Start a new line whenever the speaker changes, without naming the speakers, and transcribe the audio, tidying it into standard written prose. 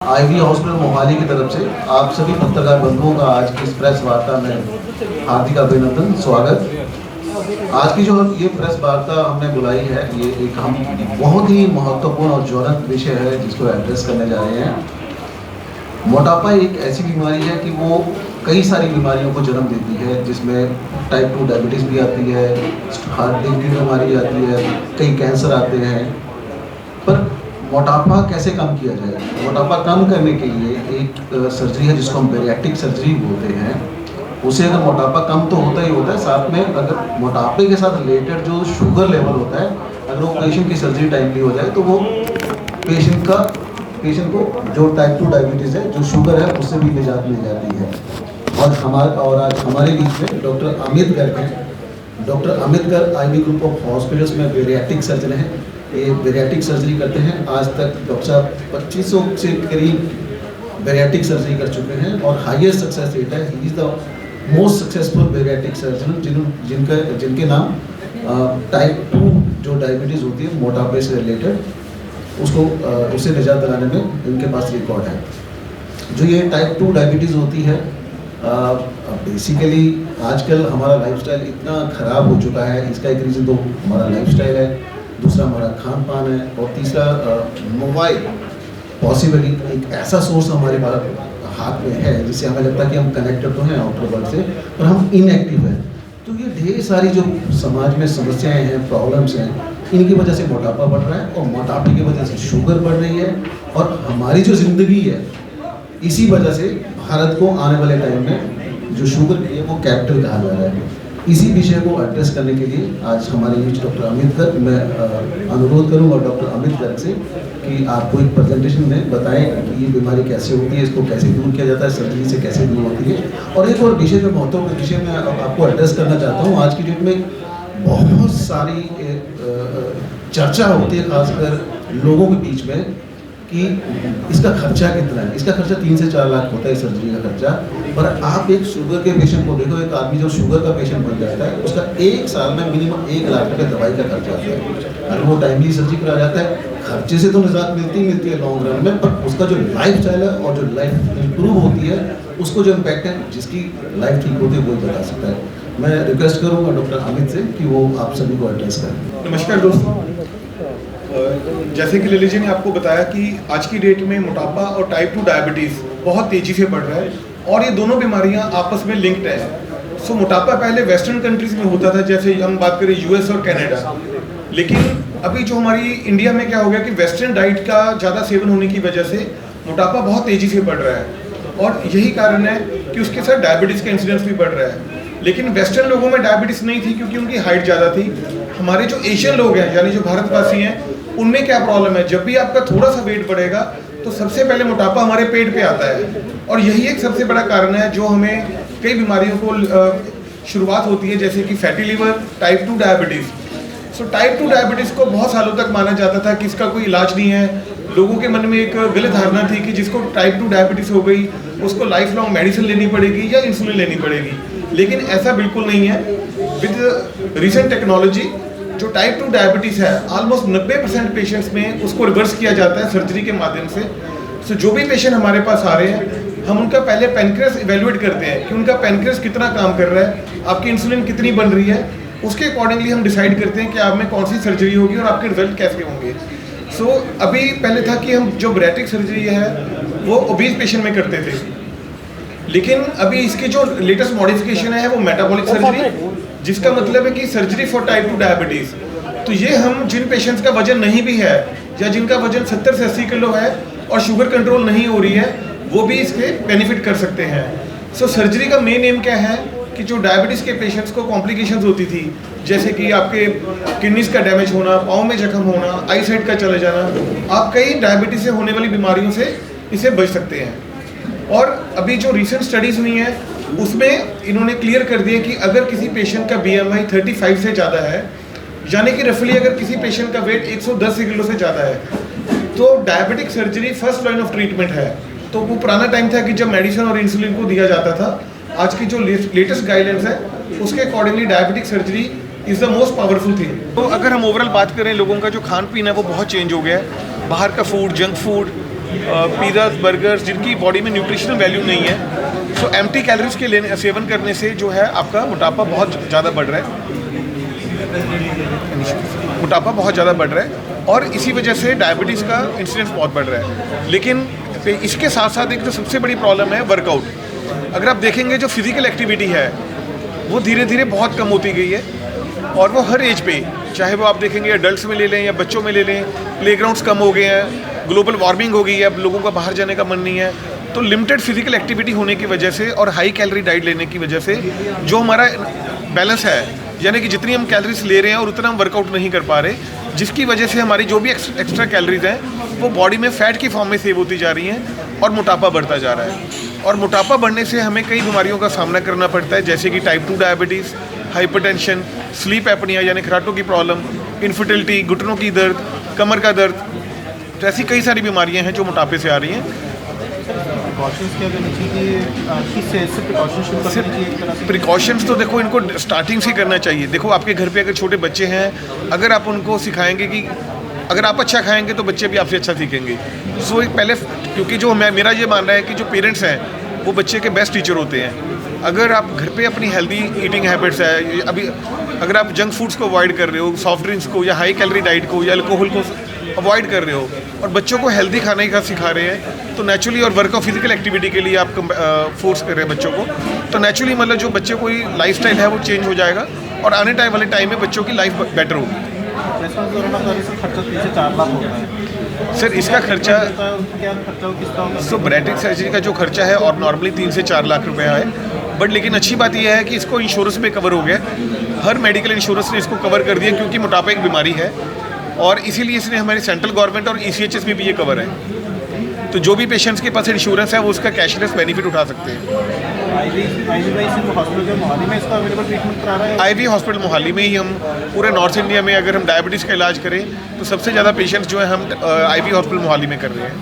Ivy hospital Mohali की तरफ से आप सभी पत्रकार बंधुओं का आज की इस प्रेस वार्ता में हार्दिक अभिनंदन, स्वागत। आज की जो ये प्रेस वार्ता हमने बुलाई है, ये एक हम बहुत ही महत्वपूर्ण और ज्वलंत विषय है जिसको एड्रेस करने जा रहे हैं। मोटापा एक ऐसी बीमारी है कि वो कई सारी बीमारियों को जन्म देती है, जिसमें टाइप 2 डायबिटीज़ भी आती है, हार्ट की बीमारी आती है, कई कैंसर आते हैं। पर मोटापा कैसे कम किया जाए? मोटापा कम करने के लिए एक सर्जरी है जिसको हम बैरिएट्रिक सर्जरी बोलते हैं। उसे अगर मोटापा कम तो होता ही होता है, साथ में अगर मोटापे के साथ रिलेटेड जो शुगर लेवल होता है, अगर वो पेशेंट की सर्जरी टाइमली हो जाए तो वो पेशेंट को जो टाइप 2 डायबिटीज़ है, जो शुगर है, उससे भी निजात मिल जाती है। और आज हमारे बीच में डॉक्टर अमित गर्ग हैं। Doctor Amit Garg IV group of hospitals में बैरिएट्रिक सर्जन हैं। ये बैरिएट्रिक सर्जरी करते हैं। आज तक डॉक्टर साहब 2500 से करीब बैरिएट्रिक सर्जरी कर चुके हैं और हाईएस्ट सक्सेस रेट है। He is the most successful bariatric surgeon जिनके नाम टाइप 2 जो डायबिटीज़ होती है, मोटापे से रिलेटेड, उससे निजात दिलाने में इनके पास रिकॉर्ड है। जो ये टाइप 2 डायबिटीज़ होती है, बेसिकली आजकल हमारा लाइफस्टाइल इतना ख़राब हो चुका है। इसका एक रीज़न तो हमारा लाइफस्टाइल है, दूसरा हमारा खान पान है, और तीसरा मोबाइल पॉसिबली एक ऐसा सोर्स हमारे हाथ में है जिससे हमें लगता है कि हम कनेक्टेड तो हैं आउटर वर्ल्ड से, पर हम इनएक्टिव हैं। तो ये ढेर सारी जो समाज में समस्याएं हैं, प्रॉब्लम्स हैं, इनकी वजह से मोटापा बढ़ रहा है और मोटापे की वजह से शुगर बढ़ रही है। और हमारी जो ज़िंदगी है, इसी वजह से भारत को आने वाले टाइम में जो शुगर की है वो कैपिटल कहा जा रहा है। इसी विषय को एड्रेस करने के लिए आज हमारे बीच डॉक्टर अमित गर्ग, मैं अनुरोध करूंगा डॉक्टर अमित गर्ग से कि आपको एक प्रेजेंटेशन में बताएं कि ये बीमारी कैसे होती है, इसको कैसे दूर किया जाता है, सर्जरी से कैसे दूर होती है। और एक और विषय जो महत्वपूर्ण विषय मैं आपको एड्रेस करना चाहता हूँ। आज की डेट में बहुत सारी चर्चा होती है, खासकर लोगों के बीच में, कि इसका खर्चा कितना है। इसका खर्चा 3 से 4 लाख होता है सर्जरी का खर्चा। पर आप एक शुगर के पेशेंट को देखो, एक आदमी जो शुगर का पेशेंट बन जाता है, उसका एक साल में मिनिमम 1 लाख रुपये दवाई का खर्चा आता है। अगर वो टाइमली सर्जरी करा जाता है, खर्चे से तो निजात मिलती है लॉन्ग रन में, पर उसका जो लाइफ स्टाइल है और जो लाइफ इंप्रूव होती है, उसको जो इम्पैक्ट है, जिसकी लाइफ ठीक होती है, वो बता सकता है। मैं रिक्वेस्ट करूँगा डॉक्टर अमित से कि वो आप सभी को एड्रेस करें।
नमस्कार दोस्तों, जैसे कि ललित जी ने आपको बताया कि आज की डेट में मोटापा और टाइप 2 डायबिटीज़ बहुत तेज़ी से बढ़ रहा है और ये दोनों बीमारियां आपस में लिंक्ड हैं। सो मोटापा पहले वेस्टर्न कंट्रीज़ में होता था, जैसे हम बात करें यूएस और कनाडा, लेकिन अभी जो हमारी इंडिया में क्या हो गया कि वेस्टर्न डाइट का ज़्यादा सेवन होने की वजह से मोटापा बहुत तेज़ी से बढ़ रहा है और यही कारण है कि उसके साथ डायबिटीज़ का इंसिडेंस भी बढ़ रहा है। लेकिन वेस्टर्न लोगों में डायबिटीज़ नहीं थी क्योंकि उनकी हाइट ज़्यादा थी। हमारे जो एशियन लोग हैं, यानी जो भारतवासी हैं, उनमें क्या प्रॉब्लम है, जब भी आपका थोड़ा सा वेट बढ़ेगा तो सबसे पहले मोटापा हमारे पेट पे आता है और यही एक सबसे बड़ा कारण है जो हमें कई बीमारियों को शुरुआत होती है, जैसे कि fatty liver, type 2 diabetes. So type 2 diabetes को बहुत सालों तक माना जाता था कि इसका कोई इलाज नहीं है। लोगों के मन में एक गलत धारणा थी कि जिसको टाइप 2 डायबिटीज़ हो गई उसको लाइफ लॉन्ग मेडिसिन लेनी पड़ेगी या इंसुलिन लेनी पड़ेगी, लेकिन ऐसा बिल्कुल नहीं है। विद रिसेंट टेक्नोलॉजी जो टाइप 2 डायबिटीज़ है, ऑलमोस्ट 90% पेशेंट्स में उसको रिवर्स किया जाता है सर्जरी के माध्यम से। सो जो भी पेशेंट हमारे पास आ रहे हैं, हम उनका पहले पैनक्रियास इवेल्युएट करते हैं कि उनका पैनक्रियास कितना काम कर रहा है, आपकी इंसुलिन कितनी बन रही है। उसके अकॉर्डिंगली हम डिसाइड करते हैं कि आप में कौन सी सर्जरी होगी और आपके रिजल्ट कैसे होंगे। सो अभी पहले था कि हम जो बैरिएट्रिक सर्जरी है वो ओबीज पेशेंट में करते थे, लेकिन अभी इसकी जो लेटेस्ट मॉडिफिकेशन है वो मेटाबॉलिक सर्जरी, जिसका मतलब है कि सर्जरी फॉर टाइप 2 डायबिटीज़। तो ये हम जिन पेशेंट्स का वजन नहीं भी है या जिनका वजन 70 से 80 किलो है और शुगर कंट्रोल नहीं हो रही है, वो भी इसके बेनिफिट कर सकते हैं। सो सर्जरी का मेन एम क्या है कि जो डायबिटीज़ के पेशेंट्स को कॉम्प्लिकेशंस होती थी, जैसे कि आपके किडनीज का डैमेज होना, पाँव में जख्म होना, आई साइट का चले जाना, आप कई डायबिटीज़ से होने वाली बीमारियों से इसे बच सकते हैं। और अभी जो रिसेंट स्टडीज़ हुई हैं उसमें इन्होंने क्लियर कर दिया कि अगर किसी पेशेंट का BMI 35 से ज़्यादा है, यानी कि रफली अगर किसी पेशेंट का वेट 110 किलो से ज़्यादा है, तो diabetic surgery first line of treatment है। तो वो पुराना टाइम था कि जब मेडिसिन और इंसुलिन को दिया जाता था। आज की जो लेटेस्ट गाइडलाइंस है उसके accordingly diabetic surgery is the most powerful thing. तो अगर हम ओवरऑल बात करें, लोगों का जो खान पीन है वो बहुत चेंज हो गया है। बाहर का food, junk food pizzas, burgers, जिनकी बॉडी में न्यूट्रिशनल वैल्यू नहीं है। सो एम्प्टी कैलोरीज के सेवन करने से जो है आपका मोटापा बहुत ज़्यादा बढ़ रहा है, मोटापा बहुत ज़्यादा बढ़ रहा है और इसी वजह से डायबिटीज़ का इंसिडेंस बहुत बढ़ रहा है। लेकिन इसके साथ साथ एक जो सबसे बड़ी प्रॉब्लम है वर्कआउट। अगर आप देखेंगे जो फिज़िकल एक्टिविटी है वो धीरे धीरे बहुत कम होती गई है और वो हर एज पे, चाहे वो आप देखेंगे एडल्ट्स में ले लें या बच्चों में ले लें, प्लेग्राउंड्स कम हो गए हैं, ग्लोबल वार्मिंग हो गई है, अब लोगों का बाहर जाने का मन नहीं है। तो लिमिटेड फिजिकल एक्टिविटी होने की वजह से और हाई कैलोरी डाइट लेने की वजह से जो हमारा बैलेंस है, यानी कि जितनी हम कैलोरीज ले रहे हैं और उतना हम वर्कआउट नहीं कर पा रहे, जिसकी वजह से हमारी जो भी एक्स्ट्रा कैलोरीज हैं वो बॉडी में फैट की फॉर्म में सेव होती जा रही हैं और मोटापा बढ़ता जा रहा है। और मोटापा बढ़ने से हमें कई बीमारियों का सामना करना पड़ता है, जैसे कि type 2 diabetes, hypertension, sleep apnoea यानी खर्राटों की प्रॉब्लम, इनफर्टिलिटी, घुटनों की दर्द, कमर का दर्द। तो ऐसी कई सारी बीमारियां हैं जो मोटापे से आ रही हैं। प्रिकॉशंस तो देखो इनको स्टार्टिंग से करना चाहिए। देखो आपके घर पे अगर छोटे बच्चे हैं, अगर आप उनको सिखाएंगे कि अगर आप अच्छा खाएंगे तो बच्चे भी आपसे अच्छा सीखेंगे। सो एक पहले, क्योंकि जो मेरा ये मानना है कि जो पेरेंट्स हैं वो बच्चे के बेस्ट टीचर होते हैं। अगर आप घर पे अपनी हेल्दी ईटिंग हैबिट्स है, अभी अगर आप जंक फूड्स को अवॉइड कर रहे हो, सॉफ्ट ड्रिंक्स को या हाई कैलोरी डाइट को या अल्कोहल को अवॉइड कर रहे हो और बच्चों को हेल्दी खाने का सिखा रहे हैं, तो नेचुरली और वर्क ऑफ फिजिकल एक्टिविटी के लिए आप फोर्स कर रहे हैं बच्चों को, तो नेचुरली मतलब जो बच्चे को लाइफस्टाइल है वो चेंज हो जाएगा और आने वाले टाइम में बच्चों की लाइफ बेटर होगी। सर इसका खर्चा तो बैरेट्रिक सर्जरी का जो खर्चा है और नॉर्मली 3 से 4 लाख रुपया है, बट लेकिन अच्छी बात यह है कि इसको इंश्योरेंस में कवर हो गया। हर मेडिकल इंश्योरेंस ने इसको कवर कर दिया क्योंकि मोटापा एक बीमारी है और इसीलिए इसने हमारी सेंट्रल गवर्नमेंट और ECHS में भी ये कवर है। तो जो भी पेशेंट्स के पास इंश्योरेंस है वो उसका कैशलेस बेनिफिट उठा सकते हैं। IV हॉस्पिटल मोहाली में ही हम पूरे नॉर्थ इंडिया में अगर हम डायबिटीज़ का इलाज करें तो सबसे ज़्यादा पेशेंट्स जो है हम IV हॉस्पिटल मोहाली में कर रहे हैं।